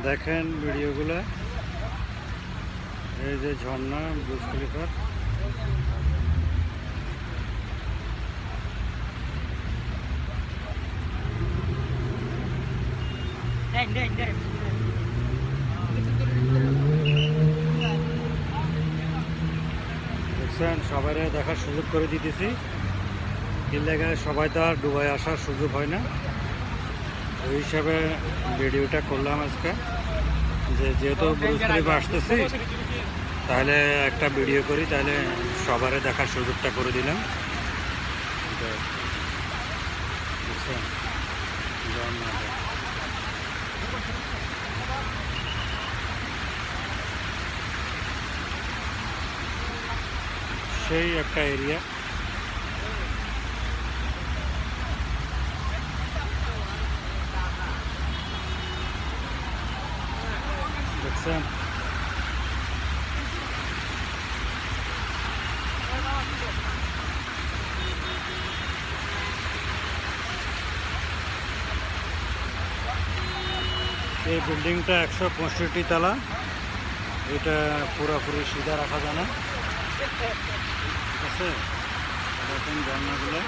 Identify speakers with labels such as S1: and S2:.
S1: দেখেন ভিডিওগুলো, এই যে ঝর্ণা বুর্জ খলিফার। দেখছেন, সবাই দেখার সুযোগ করে দিতেছি। এই জায়গায় সবাই তো আর দুবাই আসার সুযোগ হয় না, ওই হিসাবে ভিডিওটা করলাম আজকে। যেহেতু বুর্জ খলিফা আসতেছি, তাহলে একটা ভিডিও করি, তাহলে সবারে দেখার সুযোগটা করে দিলাম। বুঝছেন, সেই একটা এরিয়া। দেখছেন, এই বিল্ডিংটা 165 তলা। এটা পুরোপুরি সিধা রাখা যায় না, ঠিক আছে। দেখেন ঝর্ণাগুলো।